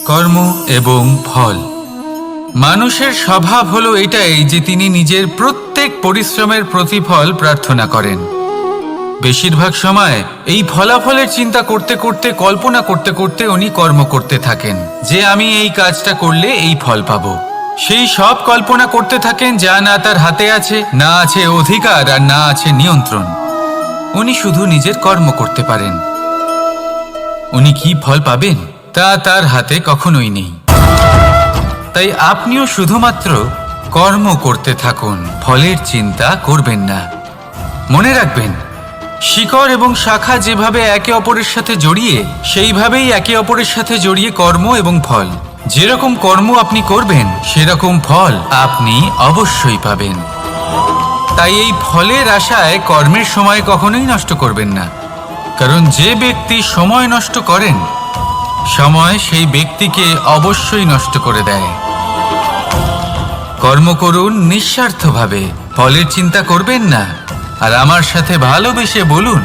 কর্ম এবং ফল। মানুষের স্বভাব হলো এটাই যে তিনি নিজের প্রত্যেক পরিশ্রমের প্রতিফল প্রার্থনা করেন। বেশিরভাগ সময় এই ফলাফলের চিন্তা করতে করতে, কল্পনা করতে করতে উনি কর্ম করতে থাকেন যে আমি এই কাজটা করলে এই ফল পাবো। সেই সব কল্পনা করতে থাকেন যা না তার হাতে আছে, না আছে অধিকার, আর না আছে নিয়ন্ত্রণ। উনি শুধু নিজের কর্ম করতে পারেন। উনি কি ফল পাবেন তা তার হাতে কখনোই নেই। তাই আপনিও শুধুমাত্র কর্ম করতে থাকুন, ফলের চিন্তা করবেন না। মনে রাখবেন, শিকড় এবং শাখা যেভাবে একে অপরের সাথে জড়িয়ে, সেইভাবেই একে অপরের সাথে জড়িয়ে কর্ম এবং ফল। যেরকম কর্ম আপনি করবেন সেরকম ফল আপনি অবশ্যই পাবেন। তাই এই ফলের আশায় কর্মের সময় কখনোই নষ্ট করবেন না, কারণ যে ব্যক্তি সময় নষ্ট করেন, সময় সেই ব্যক্তিকে অবশ্যই নষ্ট করে দেয়। কর্ম করুন নিঃস্বার্থভাবে, ফলের চিন্তা করবেন না, আর আমার সাথে ভালোবেসে বলুন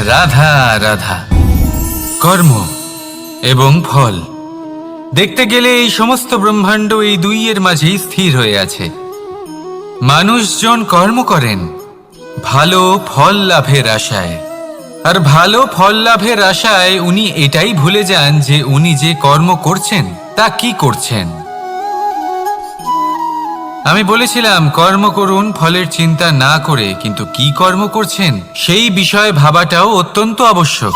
রাধা রাধা। কর্ম এবং ফল। দেখতে গেলে এই সমস্ত ব্রহ্মাণ্ড এই দুইয়ের মাঝেই স্থির হয়ে আছে। মানুষজন কর্ম করেন ভালো ফল লাভের আশায়, আর ভালো ফল লাভের আশায় উনি এটাই ভুলে যান যে উনি যে কর্ম করছেন তা কি করছেন। আমি বলেছিলাম কর্ম করুন ফলের চিন্তা না করে, কিন্তু কি কর্ম করছেন সেই বিষয়ে ভাবাটাও অত্যন্ত আবশ্যক।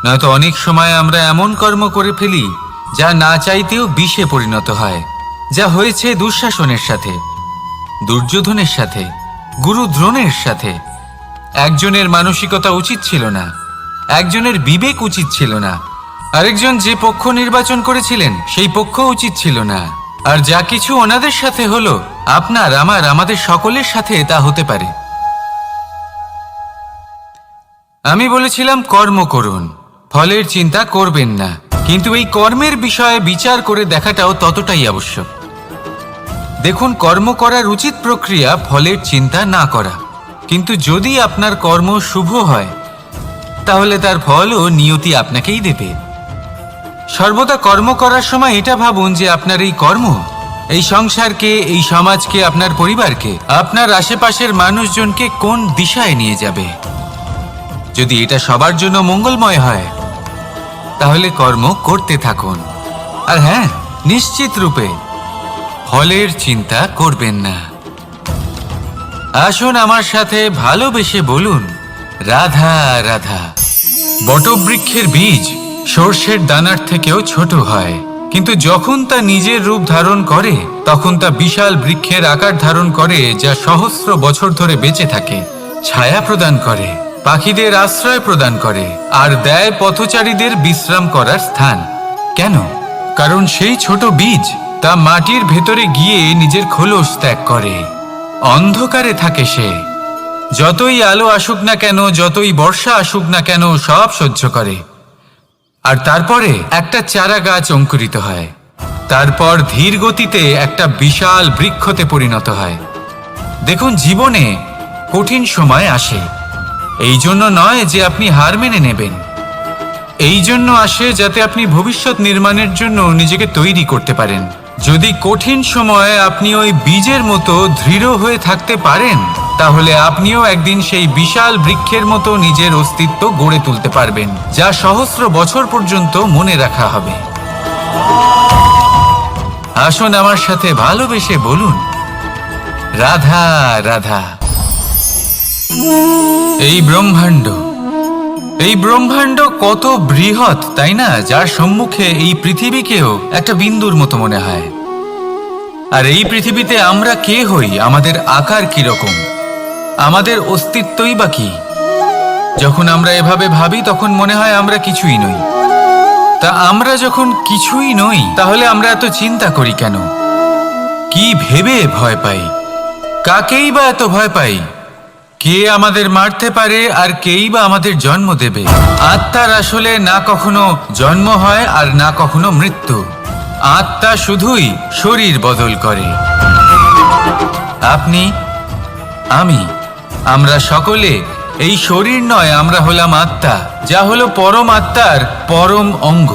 নয়তো অনেক সময় আমরা এমন কর্ম করে ফেলি যা না চাইতেও বিষে পরিণত হয়, যা হয়েছে দুঃশাসনের সাথে, দুর্যোধনের সাথে, গুরু দ্রোণের সাথে। একজনের মানসিকতা উচিত ছিল না, একজনের বিবেক উচিত ছিল না, আরেকজন যে পক্ষ নির্বাচন করেছিলেন সেই পক্ষ উচিত ছিল না। আর যা কিছু ওনাদের সাথে হলো, আপনার, আমার, আমাদের সকলের সাথে তা হতে পারে। আমি বলেছিলাম কর্ম করুন, ফলের চিন্তা করবেন না, কিন্তু এই কর্মের বিষয়ে বিচার করে দেখাটাও ততটাই আবশ্যক। দেখুন, কর্ম করার উচিত প্রক্রিয়া ফলের চিন্তা না করা, কিন্তু যদি আপনার কর্ম শুভ হয় তাহলে তার ফলও নিয়তি আপনাকেই দেবে। সর্বদা কর্ম করার সময় এটা ভাবুন যে আপনার এই কর্ম এই সংসারকে, এই সমাজকে, আপনার পরিবারকে, আপনার আশেপাশের মানুষজনকে কোন দিশায় নিয়ে যাবে। যদি এটা সবার জন্য মঙ্গলময় হয় তাহলে কর্ম করতে থাকুন। আর হ্যাঁ, নিশ্চিত রূপে ফলের চিন্তা করবেন না। আসুন আমার সাথে ভালোবেসে বলুন রাধা রাধা। বটবৃক্ষের বীজ সর্ষের দানার থেকেও ছোট হয়, কিন্তু যখন তা নিজের রূপ ধারণ করে তখন তা বিশাল বৃক্ষের আকার ধারণ করে, যা সহস্র বছর ধরে বেঁচে থাকে, ছায়া প্রদান করে, পাখিদের আশ্রয় প্রদান করে, আর দেয় পথচারীদের বিশ্রাম করার স্থান। কেন? কারণ সেই ছোট বীজ তা মাটির ভেতরে গিয়ে নিজের খোলস ত্যাগ করে। অন্ধকারে থাকে সে, যতই আলো আসুক না কেন, যতই বর্ষা আসুক না কেন, সব সহ্য করে। আর তারপরে একটা চারা গাছ অঙ্কুরিত হয়, তারপর ধীর গতিতে একটা বিশাল বৃক্ষতে পরিণত হয়। দেখুন, জীবনে কঠিন সময় আসে, এই জন্য নয় যে আপনি হার মেনে নেবেন, এই জন্য আসে যাতে আপনি ভবিষ্যৎ নির্মাণের জন্য নিজেকে তৈরি করতে পারেন। যদি কঠিন সময়ে আপনি ওই বীজের মতো দৃঢ় হয়ে থাকতে পারেন, তাহলে আপনিও একদিন সেই বিশাল বৃক্ষের মতো নিজের অস্তিত্ব গড়ে তুলতে পারবেন, যা সহস্র বছর পর্যন্ত মনে রাখা হবে। আসুন আমার সাথে ভালোবেসে বলুন রাধা রাধা। এই ব্রহ্মাণ্ড কত বৃহৎ, তাই না? যার সম্মুখে এই পৃথিবীকেও একটা বিন্দুর মতো মনে হয়। আর এই পৃথিবীতে আমরা কে হই, আমাদের আকার কিরকম, আমাদের অস্তিত্বই বা কি? যখন আমরা এভাবে ভাবি তখন মনে হয় আমরা কিছুই নই। তা আমরা যখন কিছুই নই, তাহলে আমরা এত চিন্তা করি কেন? কি ভেবে ভয় পাই? কাকেই বা এত ভয় পাই? কে আমাদের মারতে পারে আর কেই বা আমাদের জন্ম দেবে? আত্মার আসলে না কখনো জন্ম হয় আর না কখনো মৃত্যু। আত্মা শুধুই শরীর বদল করে। আপনি, আমি, আমরা সকলে এই শরীর নয়, আমরা হলাম আত্মা, যা হলো পরম আত্মার পরম অঙ্গ।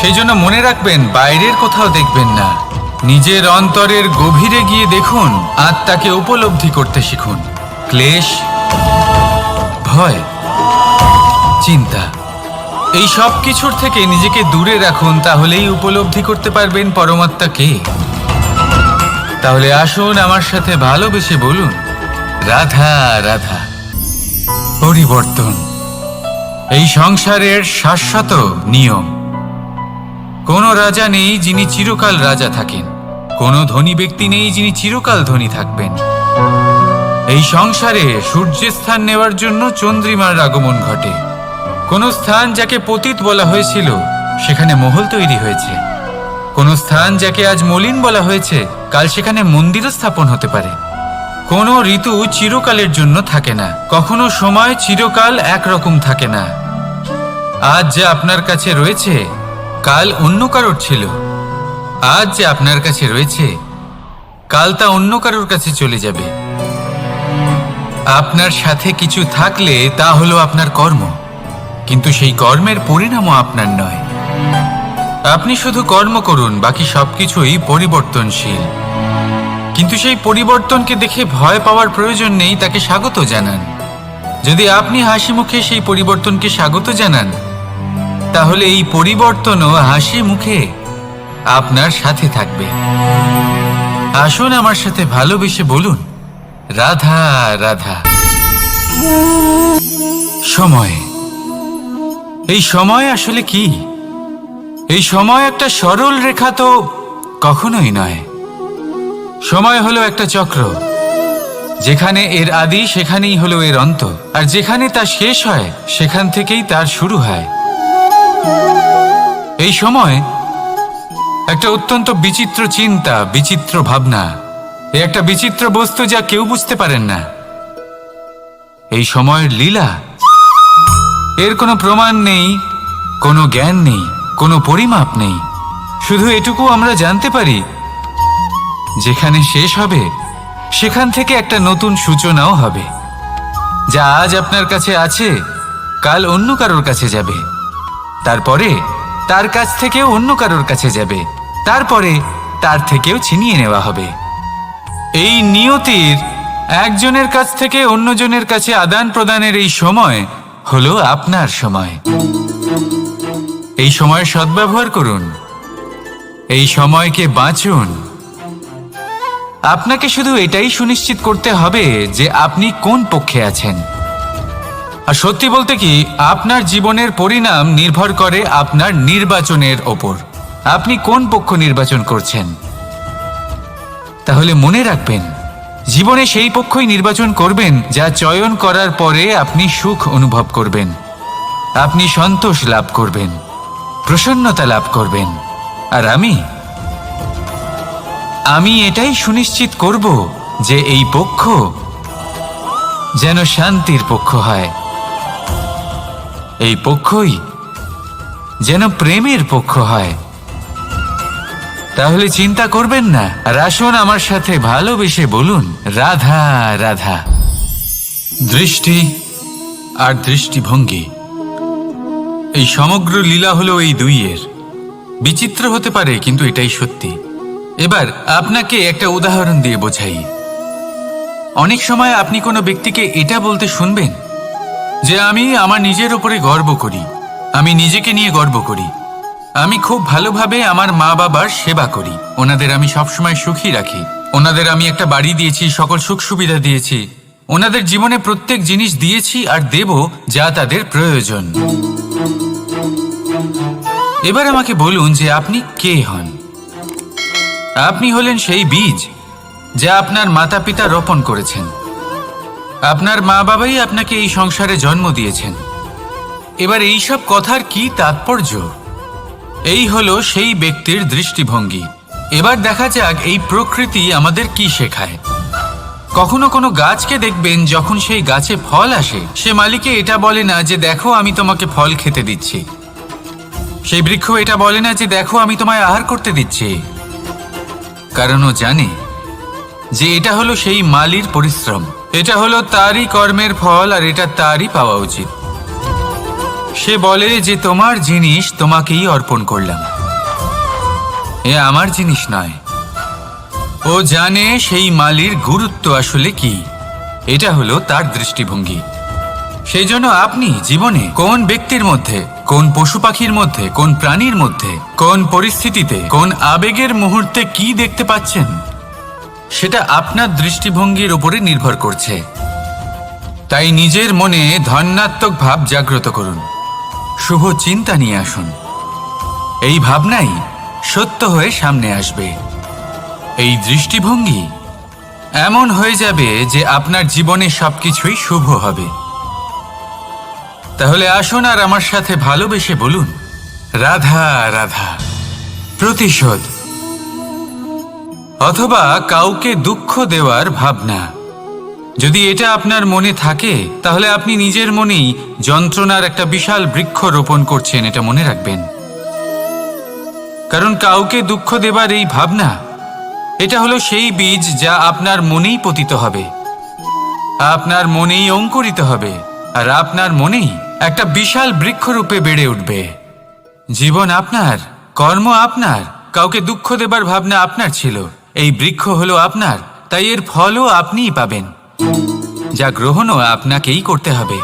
সেই জন্য মনে রাখবেন, বাইরের কোথাও দেখবেন না, নিজের অন্তরের গভীরে গিয়ে দেখুন, আত্মাকে উপলব্ধি করতে শিখুন। ক্লেশ, ভয়, চিন্তা, এই সব কিছুর থেকে নিজেকে দূরে রাখুন, তাহলেই উপলব্ধি করতে পারবেন পরমাত্মাকে। তাহলে আসুন আমার সাথে ভালোবেসে বলুন, রাধা রাধা। পরিবর্তন এই সংসারের শাশ্বত নিয়ম। কোনো রাজা নেই যিনি চিরকাল রাজা থাকেন, কোনো ধনী ব্যক্তি নেই যিনি চিরকাল ধনী থাকবেন। এই সংসারে সূর্যের স্থান নেওয়ার জন্য চন্দ্রিমার আগমন ঘটে। কোনো স্থান যাকে পতিত বলা হয়েছিল সেখানে মহল তৈরি হয়েছে। কোনো স্থান যাকে আজ মলিন বলা হয়েছে কাল সেখানে মন্দিরও স্থাপন হতে পারে। কোনো ঋতু চিরকালের জন্য থাকে না, কখনো সময় চিরকাল একরকম থাকে না। আজ যা আপনার কাছে রয়েছে কাল অন্য কারোর ছিল, আজ যে আপনার কাছে রয়েছে কাল তা অন্য কারোর কাছে চলে যাবে। আপনার সাথে কিছু থাকলে তা হলো আপনার কর্ম, কিন্তু সেই কর্মের পরিণামও আপনার নয়। আপনি শুধু কর্ম করুন, বাকি সবকিছুই পরিবর্তনশীল। কিন্তু সেই পরিবর্তনকে দেখে ভয় পাওয়ার প্রয়োজন নেই, তাকে স্বাগত জানান। যদি আপনি হাসি মুখে সেই পরিবর্তনকে স্বাগত জানান, তাহলে এই পরিবর্তনও হাসি মুখে আপনার সাথে থাকবে। আসুন আমার সাথে ভালোবেসে বলুন, রাধা রাধা। সময়, এই সময় আসলে কি? এই সময় একটা সরল রেখা তো কখনোই নয়। সময় হলো একটা চক্র, যেখানে এর আদি সেখানেই হলো এর অন্ত, আর যেখানে তা শেষ হয় সেখান থেকেই তার শুরু হয়। এই সময় একটা অত্যন্ত বিচিত্র চিন্তা, বিচিত্র ভাবনা, এ একটা বিচিত্র বস্তু যা কেউ বুঝতে পারেন না। এই সময়ের লীলা, এর কোনো প্রমাণ নেই, কোনো জ্ঞান নেই, কোনো পরিমাপ নেই। শুধু এটুকু আমরা জানতে পারি, যেখানে শেষ হবে সেখান থেকে একটা নতুন সূচনাও হবে। যা আজ আপনার কাছে আছে কাল অন্য কারোর কাছে যাবে, তারপরে তার কাছ থেকেও অন্য কারোর কাছে যাবে, তারপরে তার থেকেও ছিনিয়ে নেওয়া হবে। এই নিয়তির একজনের কাছ থেকে অন্যজনের কাছে আদান প্রদানের এই সময় হলো আপনার সময়। এই সময়ের সদ্ব্যবহার করুন, এই সময়কে বাঁচুন। আপনাকে শুধু এটাই সুনিশ্চিত করতে হবে যে আপনি কোন পক্ষে আছেন। আর সত্যি বলতে কি, আপনার জীবনের পরিণাম নির্ভর করে আপনার নির্বাচনের ওপর। আপনি কোন পক্ষ নির্বাচন করছেন। তাহলে মনে রাখবেন, জীবনে সেই পক্ষই নির্বাচন করবেন যা চয়ন করার পরে আপনি সুখ অনুভব করবেন, আপনি সন্তোষ লাভ করবেন, প্রসন্নতা লাভ করবেন। আর আমি এটাই সুনিশ্চিত করব যে এই পক্ষ যেন শান্তির পক্ষ হয়, এই পক্ষই যেন প্রেমের পক্ষ হয়। তাহলে চিন্তা করবেন না, আর আসুন আমার সাথে ভালোবেসে বলুন, রাধা রাধা। দৃষ্টি আর দৃষ্টিভঙ্গি, এই সমগ্র লীলা হলো এই দুইয়ের। বিচিত্র হতে পারে, কিন্তু এটাই সত্যি। এবার আপনাকে একটা উদাহরণ দিয়ে বোঝাই। অনেক সময় আপনি কোনো ব্যক্তিকে এটা বলতে শুনবেন যে আমি আমার নিজের উপরে গর্ব করি, আমি নিজেকে নিয়ে গর্ব করি, আমি খুব ভালোভাবে আমার মা বাবার সেবা করি, ওনাদের আমি সবসময় সুখী রাখি, ওনাদের আমি একটা বাড়ি দিয়েছি, সকল সুখ সুবিধা দিয়েছি, ওনাদের জীবনে প্রত্যেক জিনিস দিয়েছি আর দেব যা তাদের প্রয়োজন। এবার আমাকে বলুন যে আপনি কে হন। আপনি হলেন সেই বীজ যা আপনার মাতা পিতা রোপণ করেছেন। আপনার মা বাবাই আপনাকে এই সংসারে জন্ম দিয়েছেন। এবার এই সব কথার কি তাৎপর্য? এই হলো সেই ব্যক্তির দৃষ্টিভঙ্গি। এবার দেখা যাক এই প্রকৃতি আমাদের কি শেখায়। কখনো কোনো গাছকে দেখবেন, যখন সেই গাছে ফল আসে, সে মালিকে এটা বলে না যে দেখো আমি তোমাকে ফল খেতে দিচ্ছি। সেই বৃক্ষ এটা বলে না যে দেখো আমি তোমায় আহার করতে দিচ্ছি, কারণ ও জানে যে এটা হলো সেই মালির পরিশ্রম, এটা হলো তারই কর্মের ফল, আর এটা তারই পাওয়া উচিত। সে বলে যে তোমার জিনিস তোমাকেই অর্পণ করলাম, এ আমার জিনিস নয়। ও জানে সেই মালির গুরুত্ব আসলে কি। এটা হলো তার দৃষ্টিভঙ্গি। সেই জন্য আপনি জীবনে কোন ব্যক্তির মধ্যে, কোন পশু পাখির মধ্যে, কোন প্রাণীর মধ্যে, কোন পরিস্থিতিতে, কোন আবেগের মুহূর্তে কি দেখতে পাচ্ছেন, সেটা আপনার দৃষ্টিভঙ্গির উপরে নির্ভর করছে। তাই নিজের মনে ধনাত্মক ভাব জাগ্রত করুন, শুভ চিন্তা নিয়ে আসুন। এই ভাবনাই সত্য হয়ে সামনে আসবে। এই দৃষ্টিভঙ্গি এমন হয়ে যাবে যে আপনার জীবনে সবকিছুই শুভ হবে। তাহলে আসুন আর আমার সাথে ভালোবেসে বলুন, রাধা রাধা। প্রতিশোধ অথবা কাউকে দুঃখ দেওয়ার ভাবনা, যদি এটা আপনার মনে থাকে তাহলে আপনি নিজের মনেই যন্ত্রণার একটা বিশাল বৃক্ষ রোপণ করছেন, এটা মনে রাখবেন। কারণ কাউকে দুঃখ দেবার এই ভাবনা, এটা হলো সেই বীজ যা আপনার মনেই পতিত হবে, আপনার মনেই অঙ্কুরিত হবে, আর আপনার মনেই একটা বিশাল বৃক্ষরূপে বেড়ে উঠবে। জীবন আপনার, কর্ম আপনার, কাউকে দুঃখ দেবার ভাবনা আপনার ছিল, এই বৃক্ষ হলো আপনার, তাই এর ফলও আপনিই পাবেন, যা গ্রহণও আপনাকেই করতে হবে।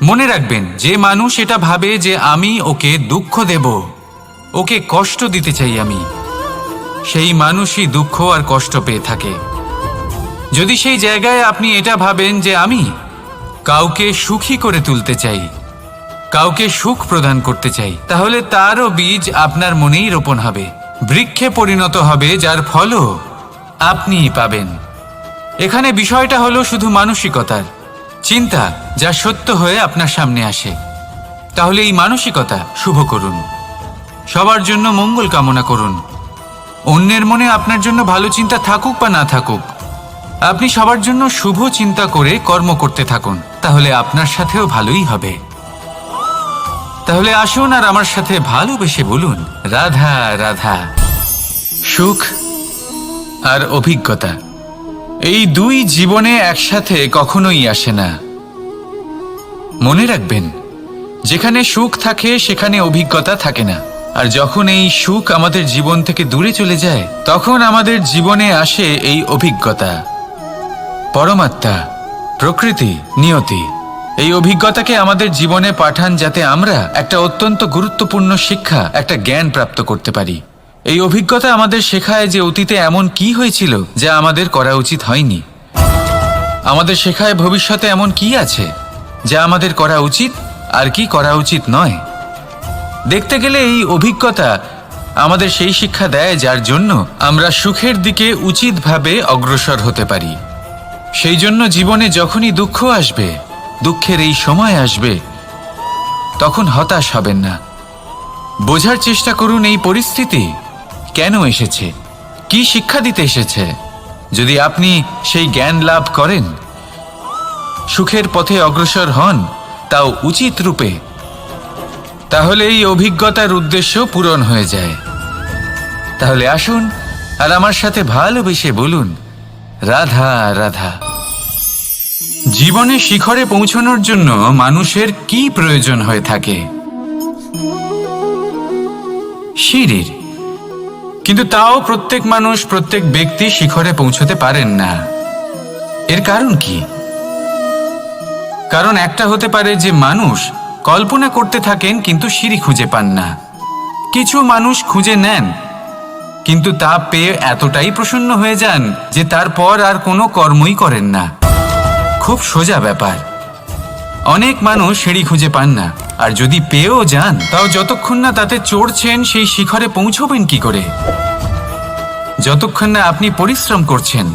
মনে রাখবেন, যে মানুষ এটা ভাবে যে আমি ওকে দুঃখ দেব, ওকে কষ্ট দিতে চাই আমি, সেই মানুষই দুঃখ আর কষ্ট পেয়ে থাকে। যদি সেই জায়গায় আপনি এটা ভাবেন যে আমি কাউকে সুখী করে তুলতে চাই, কাউকে সুখ প্রদান করতে চাই, তাহলে তারও বীজ আপনার মনেই রোপণ হবে, বৃক্ষে পরিণত হবে, যার ফলও আপনিই পাবেন। এখানে বিষয়টা হলো শুধু মানসিকতার চিন্তা, যা সত্য হয়ে আপনার সামনে আসে। তাহলে এই মানসিকতা শুভ করুন, সবার জন্য মঙ্গল কামনা করুন। অন্যের মনে আপনার জন্য ভালো চিন্তা থাকুক বা না থাকুক, আপনি সবার জন্য শুভ চিন্তা করে কর্ম করতে থাকুন, তাহলে আপনার সাথেও ভালোই হবে। তাহলে আসুন আর আমার সাথে ভালোবেসে বলুন, রাধা রাধা। সুখ আর অভিজ্ঞতা, এই দুই জীবনে একসাথে কখনোই আসে না। মনে রাখবেন, যেখানে সুখ থাকে সেখানে অভিজ্ঞতা থাকে না। আর যখন এই সুখ আমাদের জীবন থেকে দূরে চলে যায়, তখন আমাদের জীবনে আসে এই অভিজ্ঞতা। পরমাত্মা, প্রকৃতি, নিয়তি এই অভিজ্ঞতাকে আমাদের জীবনে পাঠান, যাতে আমরা একটা অত্যন্ত গুরুত্বপূর্ণ শিক্ষা, একটা জ্ঞান প্রাপ্ত করতে পারি। এই অভিজ্ঞতা আমাদের শেখায় যে অতীতে এমন কি হয়েছিল যা আমাদের করা উচিত হয়নি। আমাদের শেখায় ভবিষ্যতে এমন কি আছে যা আমাদের করা উচিত আর কি করা উচিত নয়। দেখতে গেলে এই অভিজ্ঞতা আমাদের সেই শিক্ষা দেয় যার জন্য আমরা সুখের দিকে উচিতভাবে অগ্রসর হতে পারি। সেই জন্য জীবনে যখনই দুঃখ আসবে, দুঃখের এই সময় আসবে, তখন হতাশ হবেন না। বোঝার চেষ্টা করুন এই পরিস্থিতি কেন এসেছে, কি শিক্ষা দিতে এসেছে। যদি আপনি সেই জ্ঞান লাভ করেন, সুখের পথে অগ্রসর হন, তাও উচিত রূপে, তাহলে এই অভিজ্ঞতার উদ্দেশ্য পূরণ হয়ে যায়। তাহলে আসুন আর আমার সাথে ভালোবেসে বলুন, রাধা রাধা। জীবনে শিখরে পৌঁছানোর জন্য মানুষের কি প্রয়োজন হয়ে থাকে? সিঁড়ির। কিন্তু তাও প্রত্যেক মানুষ, প্রত্যেক ব্যক্তি শিখরে পৌঁছতে পারেন না। এর কারণ কি? কারণ একটা হতে পারে যে মানুষ কল্পনা করতে থাকেন কিন্তু সিঁড়ি খুঁজে পান না। কিছু মানুষ খুঁজে নেন কিন্তু তা পেয়ে এতটাই প্রসন্ন হয়ে যান যে তারপর আর কোনো কর্মই করেন না। খুব সোজা ব্যাপার। অনেক মানুষ সিঁড়ি খুঁজে পান না, আর যদি পেয়েও যান তাও যতক্ষণ না তাতে চড়ছেন সেই শিখরে পৌঁছবেন কি করে? যতক্ষণ না আপনি পরিশ্রম করছেন,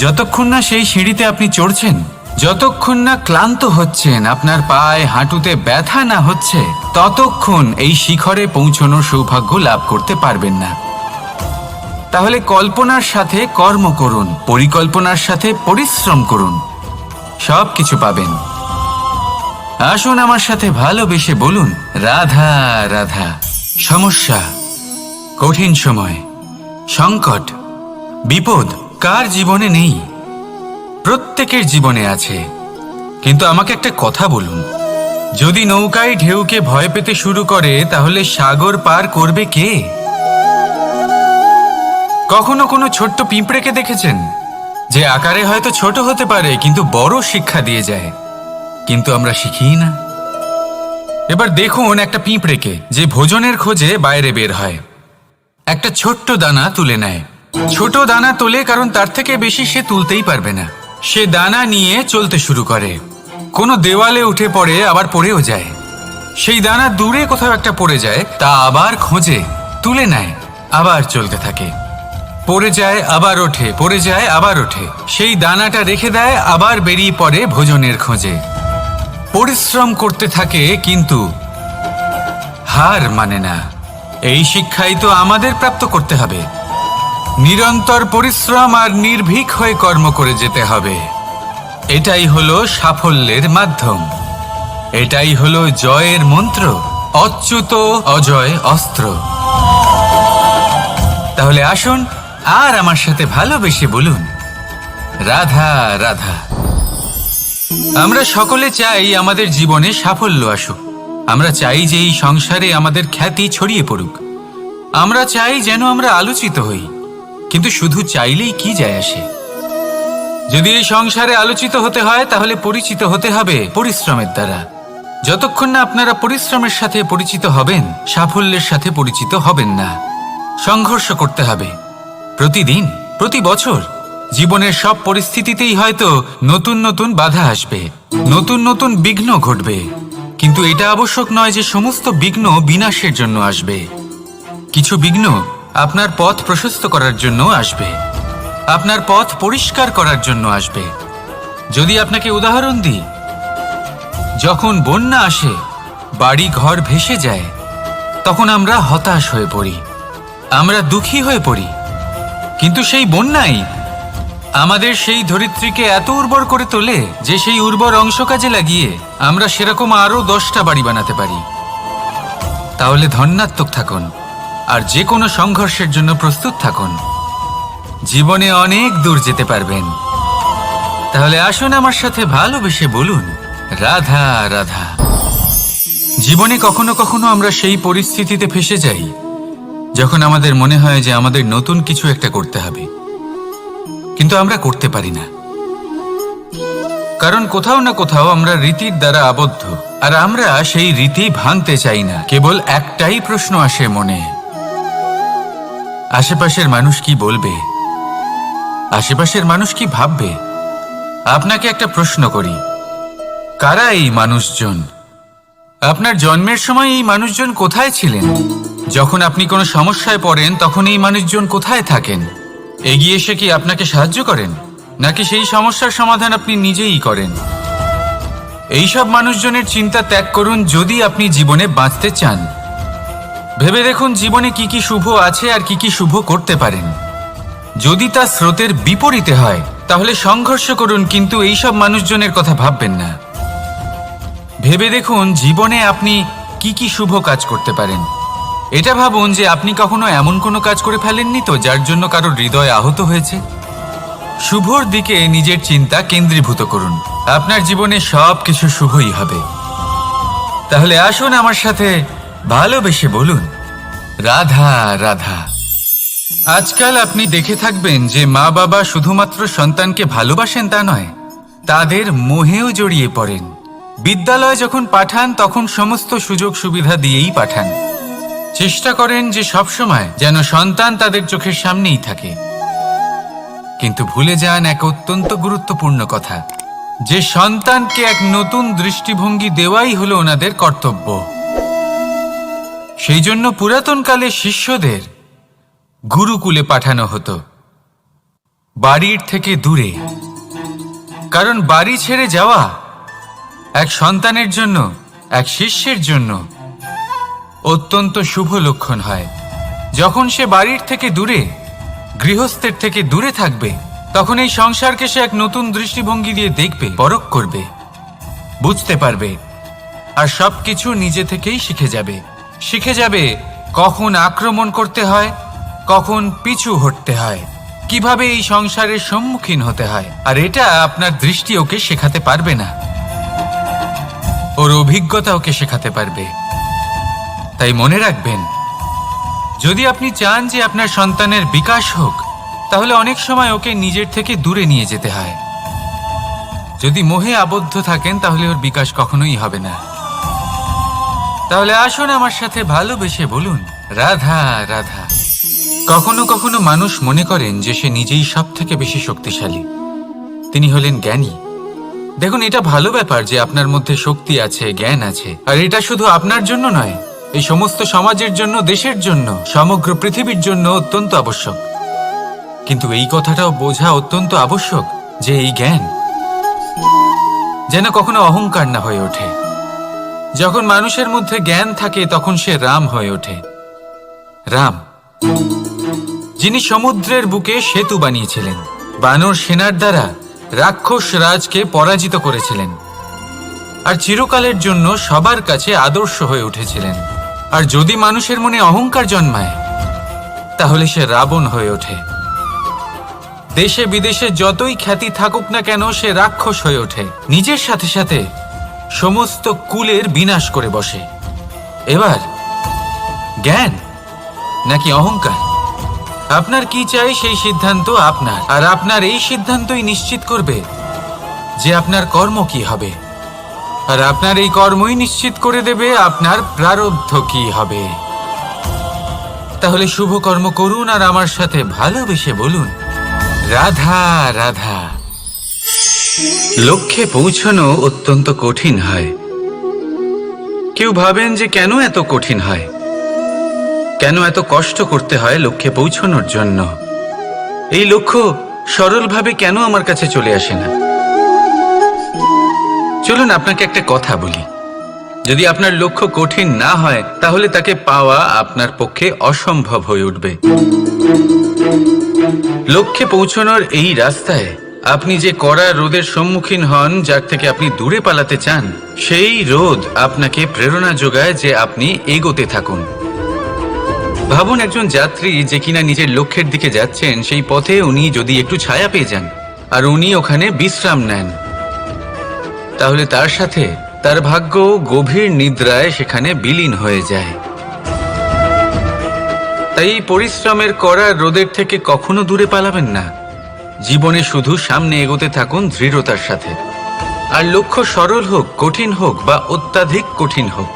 যতক্ষণ না সেই সিঁড়িতে আপনি চড়ছেন, যতক্ষণ না ক্লান্ত হচ্ছেন, আপনার পায়ে হাঁটুতে ব্যথা না হচ্ছে, ততক্ষণ এই শিখরে পৌঁছানোর সৌভাগ্য লাভ করতে পারবেন না। তাহলে কল্পনার সাথে কর্ম করুন, পরিকল্পনার সাথে পরিশ্রম করুন, সব কিছু পাবেন। আসুন আমার সাথে ভালোবেসে বলুন, রাধা রাধা। সমস্যা, কঠিন সময়, সংকট, বিপদ কার জীবনে নেই? প্রত্যেকের জীবনে আছে। কিন্তু আমাকে একটা কথা বলুন, যদি নৌকায় ঢেউকে ভয় পেতে শুরু করে তাহলে সাগর পার করবে কে? কখনো কোনো ছোট্ট পিঁপড়েকে দেখেছেন, যে আকারে হয়তো ছোট হতে পারে কিন্তু বড় শিক্ষা দিয়ে যায়? কিন্তু আমরা শিখি না। এবার দেখুন একটা পিঁপড়েকে, যে ভোজনের খোঁজে বাইরে বের হয়, একটা ছোট্ট দানা তুলে নেয়। ছোট দানা তোলে কারণ তার থেকে বেশি সে তুলতেই পারবে না। সে দানা নিয়ে চলতে শুরু করে, কোনো দেওয়ালে উঠে পড়ে, আবার পড়েও যায়। সেই দানা দূরে কোথাও একটা পড়ে যায়, তা আবার খোঁজে, তুলে নেয়, আবার চলতে থাকে। পড়ে যায় আবার ওঠে, পড়ে যায় আবার ওঠে, সেই দানাটা রেখে দেয়, আবার বেরিয়ে পড়ে ভোজনের খোঁজে। পরিশ্রম করতে থাকে কিন্তু হার মানে না। এই শিক্ষাই তো আমাদের প্রাপ্ত করতে হবে। নিরন্তর পরিশ্রম আর নির্ভীক হয়ে কর্ম করে যেতে হবে। এটাই হলো সাফল্যের মাধ্যম, এটাই হলো জয়ের মন্ত্র, অচ্যুত অজয় অস্ত্র। তাহলে আসুন আর আমার সাথে ভালোবেসে বলুন, রাধা রাধা। আমরা সকলে চাই আমাদের জীবনে সাফল্য আসুক। আমরা চাই যে এই সংসারে আমাদের খ্যাতি ছড়িয়ে পড়ুক। আমরা চাই যেন আমরা আলোচিত হই। কিন্তু শুধু চাইলেই কি যায় আসে? যদি এই সংসারে আলোচিত হতে হয় তাহলে পরিচিত হতে হবে পরিশ্রমের দ্বারা। যতক্ষণ না আপনারা পরিশ্রমের সাথে পরিচিত হবেন, সাফল্যের সাথে পরিচিত হবেন না। সংঘর্ষ করতে হবে প্রতিদিন, প্রতি বছর। জীবনের সব পরিস্থিতিতেই হয়তো নতুন নতুন বাধা আসবে, নতুন নতুন বিঘ্ন ঘটবে। কিন্তু এটা আবশ্যক নয় যে সমস্ত বিঘ্ন বিনাশের জন্য আসবে। কিছু বিঘ্ন আপনার পথ প্রশস্ত করার জন্য আসবে, আপনার পথ পরিষ্কার করার জন্য আসবে। যদি আপনাকে উদাহরণ দিই, যখন বন্যা আসে, বাড়ি ঘর ভেসে যায়, তখন আমরা হতাশ হয়ে পড়ি, আমরা দুঃখী হয়ে পড়ি। কিন্তু সেই বন্যাই আমাদের সেই ধরিত্রীকে এত উর্বর করে তোলে যে সেই উর্বর অংশ কাজে লাগিয়ে আমরা সেরকম আরো 10টা বাড়ি বানাতে পারি। তাহলে ধন্যাত্মক থাকুন আর যে কোনো সংঘর্ষের জন্য প্রস্তুত থাকুন। জীবনে অনেক দূর যেতে পারবেন। তাহলে আসুন আমার সাথে ভালোবেসে বলুন, রাধা রাধা। জীবনে কখনো কখনো আমরা সেই পরিস্থিতিতে ফেসে যাই যখন আমাদের মনে হয় যে আমাদের নতুন কিছু একটা করতে হবে, কিন্তু আমরা করতে পারি না। কারণ কোথাও না কোথাও আমরা রীতির দ্বারা আবদ্ধ, আর আমরা সেই রীতি ভাঙতে চাই না। কেবল একটাই প্রশ্ন আসে মনে, আশেপাশের মানুষ কি বলবে, আশেপাশের মানুষ কি ভাববে? আপনাকে একটা প্রশ্ন করি, কারা এই মানুষজন? আপনার জন্মের সময় এই মানুষজন কোথায় ছিলেন? যখন আপনি কোনো সমস্যায় পড়েন তখন এই মানুষজন কোথায় থাকেন? এগিয়ে এসে কি আপনাকে সাহায্য করেন, নাকি সেই সমস্যার সমাধান আপনি নিজেই করেন? এইসব মানুষজনের চিন্তা ত্যাগ করুন যদি আপনি জীবনে বাঁচতে চান। ভেবে দেখুন জীবনে কি কি শুভ আছে আর কি কি শুভ করতে পারেন। যদি তা স্রোতের বিপরীতে হয় তাহলে সংঘর্ষ করুন, কিন্তু এইসব মানুষজনের কথা ভাববেন না। ভেবে দেখুন জীবনে আপনি কি কি শুভ কাজ করতে পারেন। এটা ভাবুন যে আপনি কখনো এমন কোনো কাজ করে ফেলেননি তো যার জন্য কারো হৃদয় আহত হয়েছে। শুভর দিকে নিজের চিন্তা কেন্দ্রীভূত করুন, আপনার জীবনে সব কিছু শুভই হবে। তাহলে আসুন আমার সাথে ভালোবেসে বলুন, রাধা রাধা। আজকাল আপনি দেখে থাকবেন যে মা বাবা শুধুমাত্র সন্তানকে ভালোবাসেন তা নয়, তাদের মোহেও জড়িয়ে পড়েন। বিদ্যালয় যখন পাঠান তখন সমস্ত সুযোগ সুবিধা দিয়েই পাঠান। চেষ্টা করেন যে সবসময় যেন সন্তান তাদের চোখের সামনেই থাকে। কিন্তু ভুলে যান এক অত্যন্ত গুরুত্বপূর্ণ কথা, যে সন্তানকে এক নতুন দৃষ্টিভঙ্গি দেওয়াই হলো ওনাদের কর্তব্য। সেই জন্য পুরাতনকালে শিষ্যদের গুরুকুলে পাঠানো হতো, বাড়ির থেকে দূরে। কারণ বাড়ি ছেড়ে যাওয়া এক সন্তানের জন্য, এক শিষ্যের জন্য অত্যন্ত শুভ লক্ষণ হয়। যখন সে বাড়ির থেকে দূরে, গৃহস্থের থেকে দূরে থাকবে, তখন এই সংসারকে সে এক নতুন দৃষ্টিভঙ্গি দিয়ে দেখবে, পরখ করবে, বুঝতে পারবে, আর সবকিছু নিজে থেকেই শিখে যাবে কখন আক্রমণ করতে হয়, কখন পিছু হটতে হয়, কিভাবে এই সংসারের সম্মুখীন হতে হয়। আর এটা আপনার দৃষ্টি ওকে শেখাতে পারবে না। ও ওর অভিজ্ঞতা ওকে শেখাতে পারবে। তাই মনে রাখবেন, যদি আপনি চান যে আপনার সন্তানের বিকাশ হোক, তাহলে অনেক সময় ওকে নিজের থেকে দূরে নিয়ে যেতে হয়। যদি মোহে আবদ্ধ থাকেন তাহলে ওর বিকাশ কখনোই হবে না। তাহলে আসুন আমার সাথে ভালোবেসে বলুন, রাধা রাধা। কখনো কখনো মানুষ মনে করেন যে সে নিজেই সব থেকে বেশি শক্তিশালী, তিনি হলেন জ্ঞানী। দেখুন, এটা ভালো ব্যাপার যে আপনার মধ্যে শক্তি আছে, জ্ঞান আছে, আর এটা শুধু আপনার জন্য নয়, এই সমস্ত সমাজের জন্য, দেশের জন্য, সমগ্র পৃথিবীর জন্য অত্যন্ত আবশ্যক। কিন্তু এই কথাটাও বোঝা অত্যন্ত আবশ্যক যে এই জ্ঞান যেন কখনো অহংকার না হয়ে ওঠে। যখন মানুষের মধ্যে জ্ঞান থাকে তখন সে রাম হয়ে ওঠে। রাম, যিনি সমুদ্রের বুকে সেতু বানিয়েছিলেন, বানর সেনার দ্বারা রাক্ষস রাজকে পরাজিত করেছিলেন, আর চিরকালের জন্য সবার কাছে আদর্শ হয়ে উঠেছিলেন। আর যদি মানুষের মনে অহংকার জন্মায় তাহলে সে রাবণ হয়ে ওঠে। দেশে বিদেশে যতই খ্যাতি থাকুক না কেন, সে রাক্ষস হয়ে ওঠে, নিজের সাথে সাথে সমস্ত কুলের বিনাশ করে বসে। এবার জ্ঞান নাকি অহংকার, আপনার কি চাই সেই সিদ্ধান্ত আপনার, আর আপনার এই সিদ্ধান্তই নিশ্চিত করবে যে আপনার কর্ম কি হবে, আর আপনার এই কর্মই নিশ্চিত করে দেবে আপনার প্রারব্ধ কি হবে। তাহলে শুভ কর্ম করুন আর আমার সাথে ভালোবেসে বলুন, রাধা রাধা। লক্ষ্যে পৌঁছানো অত্যন্ত কঠিন হয়। কেউ ভাবেন যে কেন এত কঠিন হয়, কেন এত কষ্ট করতে হয় লক্ষ্যে পৌঁছানোর জন্য। এই লক্ষ্য সরলভাবে কেন আমার কাছে চলে আসে না? চলুন আপনাকে একটা কথা বলি, যদি আপনার লক্ষ্য কঠিন না হয় তাহলে তাকে পাওয়া আপনার পক্ষে অসম্ভব হয়ে উঠবে। লক্ষ্যে পৌঁছানোর এই রাস্তায় আপনি যে কড়া রোদের সম্মুখীন হন, যার থেকে আপনি দূরে পালাতে চান, সেই রোদ আপনাকে প্রেরণা যোগায় যে আপনি এগোতে থাকুন। ভাবুন, একজন যাত্রী যে কিনা নিজের লক্ষ্যের দিকে যাচ্ছেন, সেই পথে উনি যদি একটু ছায়া পেয়ে যান আর উনি ওখানে বিশ্রাম নেন, তাহলে তার সাথে তার ভাগ্য গভীর নিদ্রায় সেখানে বিলীন হয়ে যায়। তাই এই পরিশ্রমের করা রোদের থেকে কখনো দূরে পালাবেন না। জীবনে শুধু সামনে এগোতে থাকুন দৃঢ়তার সাথে। আর লক্ষ্য সরল হোক, কঠিন হোক বা অত্যাধিক কঠিন হোক,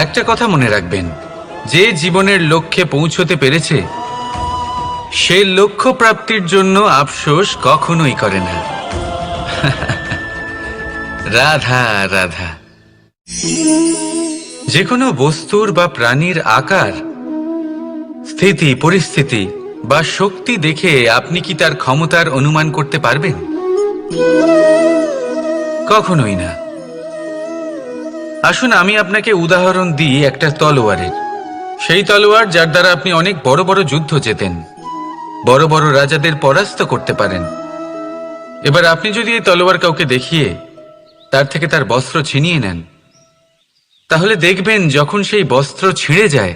একটা কথা মনে রাখবেন, যে জীবনের লক্ষ্যে পৌঁছতে পেরেছে সে লক্ষ্য প্রাপ্তির জন্য আফসোস কখনোই করে না। রাধা রাধা। যে কোনো বস্তুর বা প্রাণীর আকার, স্থিতি, পরিস্থিতি বা শক্তি দেখে আপনি কি তার ক্ষমতার অনুমান করতে পারবেন? কখনোই না। আসুন আমি আপনাকে উদাহরণ দিই একটা তলোয়ারের। সেই তলোয়ার যার দ্বারা আপনি অনেক বড় বড় যুদ্ধ জেতেন, বড় বড় রাজাদের পরাস্ত করতে পারেন। এবার আপনি যদি এই তলোয়ার কাউকে দেখিয়ে তার থেকে তার বস্ত্র ছিনিয়ে নেন, তাহলে দেখবেন যখন সেই বস্ত্র ছিঁড়ে যায়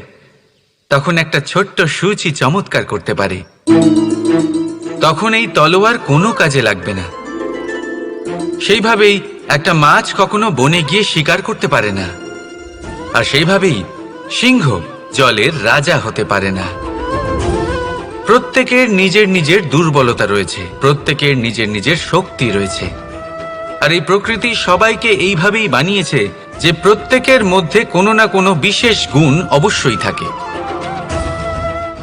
তখন একটা ছোট্ট সূচি চমৎকার করতে পারে। তখন এই তলোয়ার কোনো কাজে লাগবে না। সেইভাবেই একটা মাছ কখনো বনে গিয়ে শিকার করতে পারে না, আর সেইভাবেই সিংহ জলের রাজা হতে পারে না। প্রত্যেকের নিজের নিজের দুর্বলতা রয়েছে, প্রত্যেকের নিজের নিজের শক্তি রয়েছে, আর এই প্রকৃতি সবাইকে এইভাবেই বানিয়েছে যে প্রত্যেকের মধ্যে কোনো না কোনো বিশেষ গুণ অবশ্যই থাকে।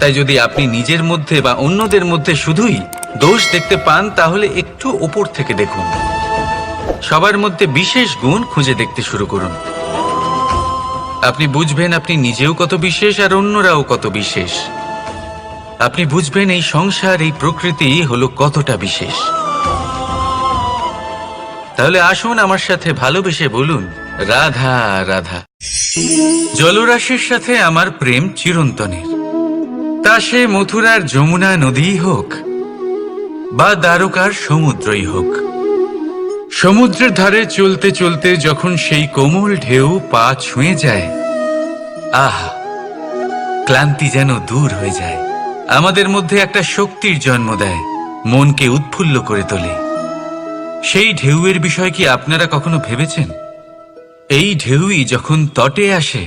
তাই যদি আপনি নিজের মধ্যে বা অন্যদের মধ্যে শুধুই দোষ দেখতে পান, তাহলে একটু উপর থেকে দেখুন, সবার মধ্যে বিশেষ গুণ খুঁজে দেখতে শুরু করুন। আপনি বুঝবেন আপনি নিজেও কত বিশেষ আর অন্যরাও কত বিশেষ। আপনি বুঝবেন এই সংসার, এই প্রকৃতি হলো কতটা বিশেষ। তাহলে আসুন আমার সাথে ভালোবেসে বলুন, রাধা রাধা। জলরাশির সাথে আমার প্রেম চিরন্তনের। তা সে মথুরার যমুনা নদীই হোক বা দ্বারকার সমুদ্রই হোক। সমুদ্রের ধারে চলতে চলতে যখন সেই কোমল ঢেউ পা ছুঁয়ে যায়, আহা, ক্লান্তি যেন দূর হয়ে যায়। আমাদের মধ্যে একটা শক্তির জন্ম দেয়, মনকে উৎফুল্ল করে তোলে। সেই ঢেউয়ের বিষয় কি আপনারা কখনো ভেবেছেন? এই ঢেউই যখন তটে আসে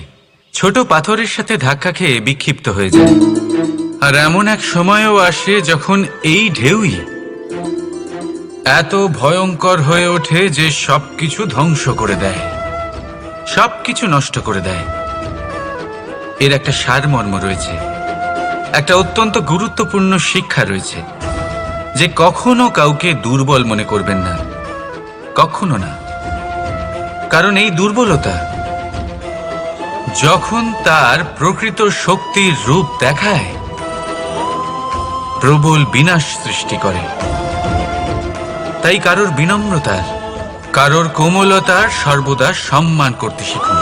ছোট পাথরের সাথে ধাক্কা খেয়ে বিক্ষিপ্ত হয়ে যায়। আর এমন এক সময়ও আসে যখন এই ঢেউই এত ভয়ঙ্কর হয়ে ওঠে যে সবকিছু ধ্বংস করে দেয়, সবকিছু নষ্ট করে দেয়। এর একটা সারমর্ম রয়েছে, একটা অত্যন্ত গুরুত্বপূর্ণ শিক্ষা রয়েছে যে কখনো কাউকে দুর্বল মনে করবেন না, কখনো না। কারণ এই দুর্বলতা যখন তার প্রকৃত শক্তির রূপ দেখায়, প্রবল বিনাশ সৃষ্টি করে। তাই কারোর বিনম্রতার, কারোর কোমলতার সর্বদা সম্মান করতে শিখুন।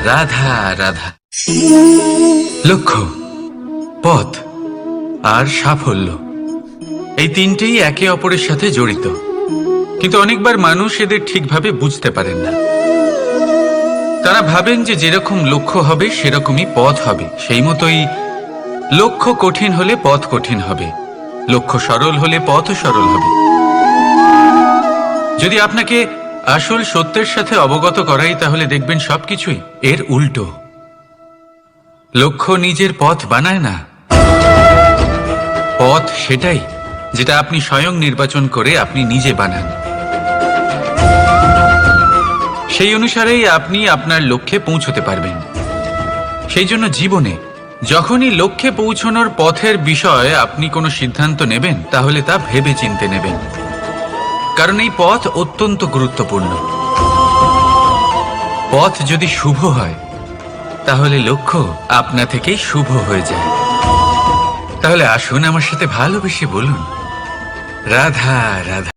রাধা রাধা। লক্ষ্য, পথ আর সাফল্য, এই তিনটেই একে অপরের সাথে জড়িত, কিন্তু অনেকবার মানুষ এদের ঠিকভাবে বুঝতে পারেন না। তারা ভাবেন যে যেরকম লক্ষ্য হবে সেরকমই পথ হবে, সেই মতোই লক্ষ্য কঠিন হলে পথ কঠিন হবে, লক্ষ্য সরল হলে পথও সরল হবে। যদি আপনাকে আসল সত্যের সাথে অবগত করাই, তাহলে দেখবেন সবকিছুই এর উল্টো। লক্ষ্য নিজের পথ বানায় না, পথ সেটাই যেটা আপনি স্বয়ং নির্বাচন করে আপনি নিজে বানান। সেই অনুসারেই আপনি আপনার লক্ষ্যে পৌঁছতে পারবেন। সেই জন্য জীবনে যখনই লক্ষ্যে পৌঁছানোর পথের বিষয়ে আপনি কোনো সিদ্ধান্ত নেবেন, তাহলে তা ভেবে চিন্তে নেবেন, কারণ এই পথ অত্যন্ত গুরুত্বপূর্ণ। পথ যদি শুভ হয়, তাহলে লক্ষ্য আপনা থেকেই শুভ হয়ে যায়। তাহলে আসুন আমার সাথে ভালোবেসে বলুন, রাধা রাধা।